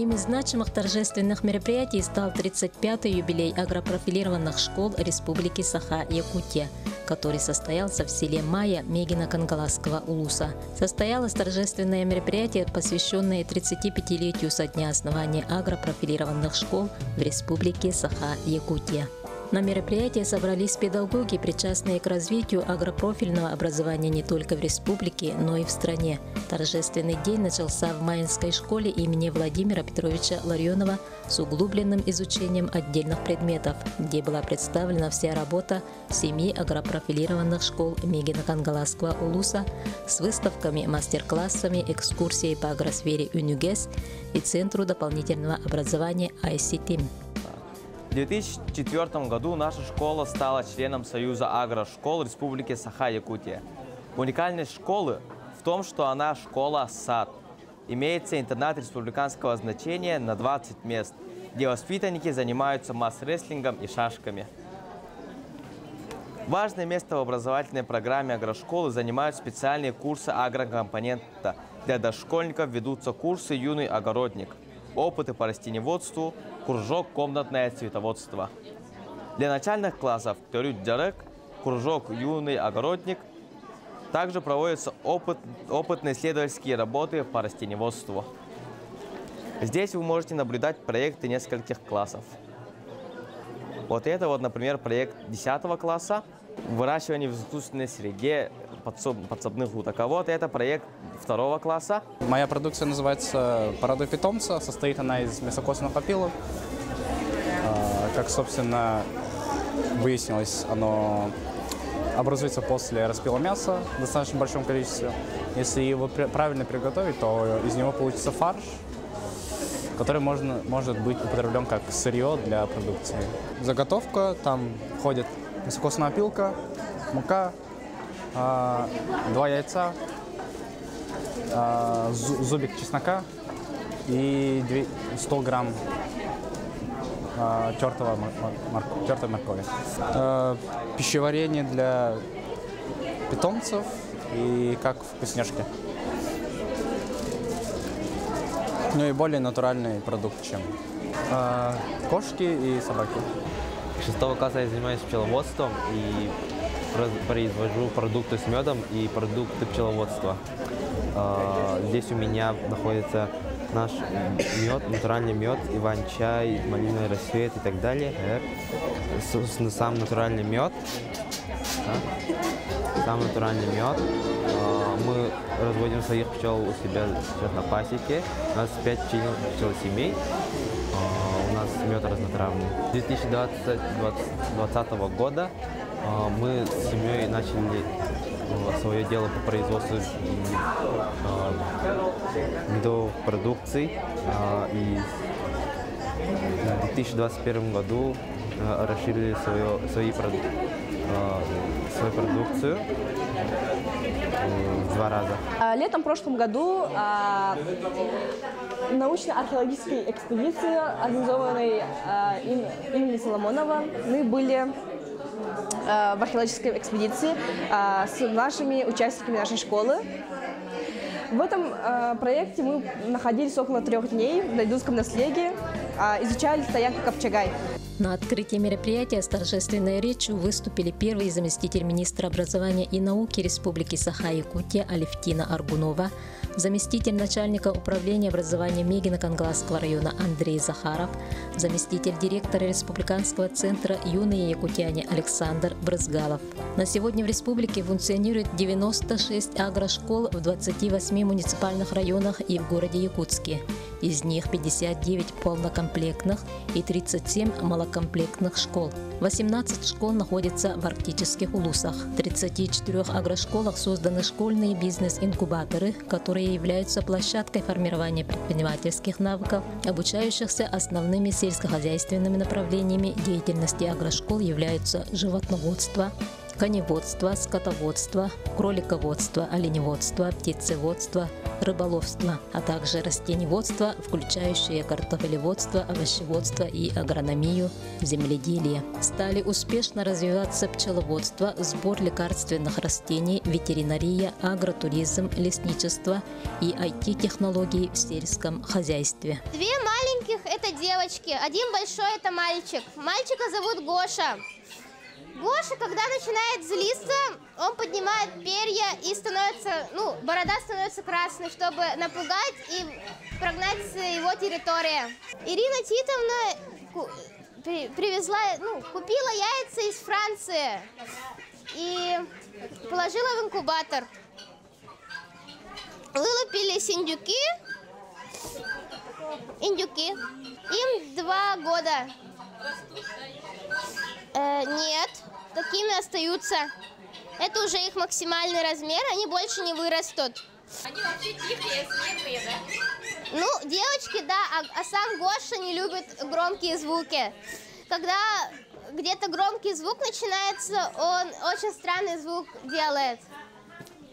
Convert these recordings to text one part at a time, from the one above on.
Одним из значимых торжественных мероприятий стал 35-й юбилей агропрофилированных школ Республики Саха-Якутия, который состоялся в селе Майя Мегино-Кангаласского улуса. Состоялось торжественное мероприятие, посвященное 35-летию со дня основания агропрофилированных школ в Республике Саха-Якутия. На мероприятие собрались педагоги, причастные к развитию агропрофильного образования не только в республике, но и в стране. Торжественный день начался в Майинской школе имени Владимира Петровича Ларионова с углубленным изучением отдельных предметов, где была представлена вся работа 7 агропрофилированных школ Мегино-Кангаласского улуса с выставками, мастер-классами, экскурсией по агросфере ЮНИГЭС и Центру дополнительного образования ICT. В 2004 году наша школа стала членом Союза агрошкол Республики Саха-Якутия. Уникальность школы в том, что она школа-сад. Имеется интернат республиканского значения на 20 мест, где воспитанники занимаются масс-рестлингом и шашками. Важное место в образовательной программе агрошколы занимают специальные курсы агрокомпонента. Для дошкольников ведутся курсы «Юный огородник», опыты по растениеводству, кружок «Комнатное цветоводство». Для начальных классов «Тёрют-Джарек», кружок «Юный огородник» также проводятся опытные исследовательские работы по растениеводству. Здесь вы можете наблюдать проекты нескольких классов. Вот это, например, проект 10 класса «Выращивание в искусственной среде подсобных уток». А вот это проект 2 класса. Моя продукция называется «Порода питомца». Состоит она из мясокосных опилок. Как, собственно, выяснилось, оно образуется после распила мяса в достаточно большом количестве. Если его правильно приготовить, то из него получится фарш, который может быть употреблен как сырье для продукции. Заготовка, там входит мясокосная опилка, мука, 2 яйца, зубик чеснока и 100 грамм тертой моркови. Пищеварение для питомцев и как вкусняшки. Ну и более натуральный продукт, чем кошки и собаки. С 6 класса я занимаюсь пчеловодством и произвожу продукты с медом и продукты пчеловодства. Здесь у меня находится наш мед, натуральный мед, иван-чай, малиновый рассвет и так далее. Сам натуральный мед. Сам натуральный мед. Мы разводим своих пчел у себя сейчас на пасеке. У нас 5 пчелосемей. У нас мед разнотравный. С 2020 года мы с семьей начали свое дело по производству медовых продукций. И в 2021 году расширили свою продукцию в 2 раза. Летом в прошлом году научно-археологической экспедиции, организованной имени Соломонова, мы были в археологической экспедиции с нашими участниками нашей школы. В этом проекте мы находились около 3 дней в Дайдунском наследии, изучали стоянку Капчагай. На открытии мероприятия с торжественной речью выступили первый заместитель министра образования и науки Республики Саха-Якутия Алевтина Аргунова, заместитель начальника управления образования Мегино-Кангаласского района Андрей Захаров, заместитель директора Республиканского центра «Юные якутяне» Александр Брызгалов. На сегодня в республике функционирует 96 агрошкол в 28 муниципальных районах и в городе Якутске. Из них 59 полнокомплектных и 37 малокомплектных школ. 18 школ находятся в арктических улусах. В 34 агрошколах созданы школьные бизнес-инкубаторы, которые являются площадкой формирования предпринимательских навыков, обучающихся основными сельскохозяйственными направлениями деятельности агрошкол являются животноводство, коневодство, скотоводство, кролиководство, оленеводство, птицеводство, рыболовство, а также растениеводство, включающее картофелеводство, овощеводство и агрономию, земледелие. Стали успешно развиваться пчеловодство, сбор лекарственных растений, ветеринария, агротуризм, лесничество и IT-технологии в сельском хозяйстве. 2 девочки, один большой – это мальчик. Мальчика зовут Гоша. Гоша, когда начинает злиться, он поднимает перья и становится, борода становится красной, чтобы напугать и прогнать с его территории. Ирина Титовна купила яйца из Франции и положила в инкубатор. Вылупились индюки. Им 2 года. Нет, такими остаются. Это уже их максимальный размер, они больше не вырастут. Они вообще тихие, смелые, да? Девочки, да, а сам Гоша не любит громкие звуки. Когда где-то громкий звук начинается, он очень странный звук делает.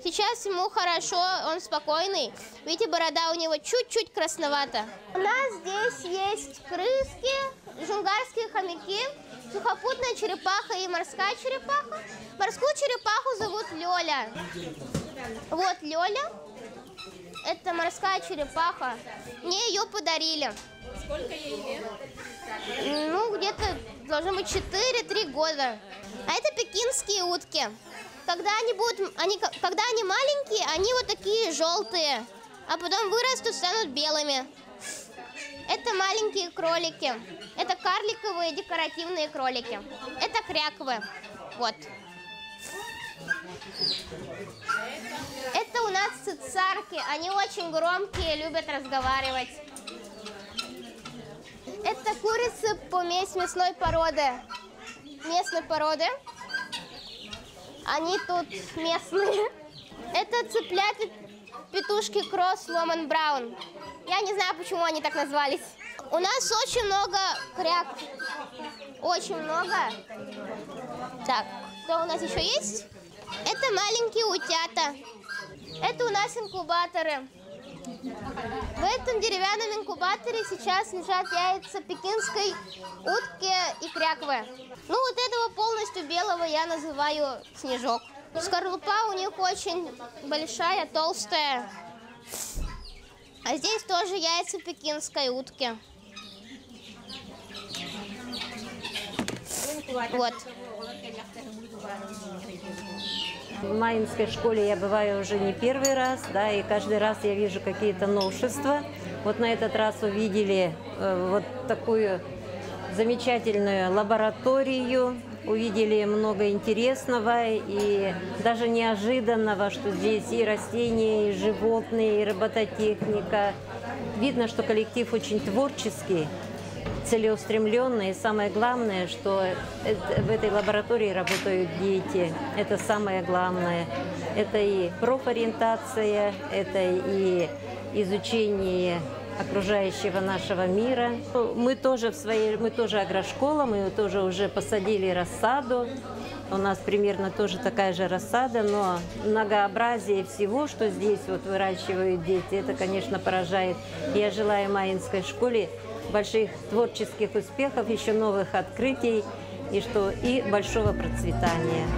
Сейчас ему хорошо, он спокойный. Видите, борода у него чуть-чуть красновата. У нас здесь есть крыски, джунгарские хомяки, сухопутная черепаха и морская черепаха. Морскую черепаху зовут Лёля. Вот Лёля. Это морская черепаха. Мне ее подарили. Сколько ей лет? Где-то должно быть 4-3 года. А это пекинские утки. Когда они маленькие, они вот такие желтые, а потом вырастут, станут белыми. Это маленькие кролики. Это карликовые декоративные кролики. Это кряквы. Вот. Это у нас цицарки. Они очень громкие, любят разговаривать. Это курицы помесь мясной породы. Местной породы. Они тут местные. Это цыплята петушки Кросс Ломан Браун. Я не знаю, почему они так назвались. У нас очень много кряк. Очень много. Так, что у нас еще есть? Это маленькие утята. Это у нас инкубаторы. В этом деревянном инкубаторе сейчас лежат яйца пекинской утки и кряквы. Вот этого полностью белого я называю снежок. Скорлупа у них очень большая, толстая. А здесь тоже яйца пекинской утки. Вот. В Маинской школе я бываю уже не первый раз, да, и каждый раз я вижу какие-то новшества. Вот на этот раз увидели вот такую замечательную лабораторию, увидели много интересного и даже неожиданного, что здесь и растения, и животные, и робототехника. Видно, что коллектив очень творческий, целеустремленный. И самое главное, что в этой лаборатории работают дети. Это самое главное. Это и профориентация, это и изучение окружающего нашего мира. Мы тоже агрошкола, мы тоже уже посадили рассаду. У нас примерно тоже такая же рассада, но многообразие всего, что здесь вот выращивают дети, это, конечно, поражает. Я желаю Маинской школе больших творческих успехов, еще новых открытий и большого процветания.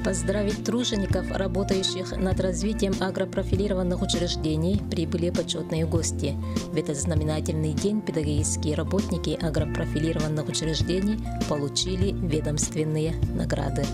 Поздравить тружеников, работающих над развитием агропрофилированных учреждений, прибыли почетные гости. В этот знаменательный день педагогические работники агропрофилированных учреждений получили ведомственные награды.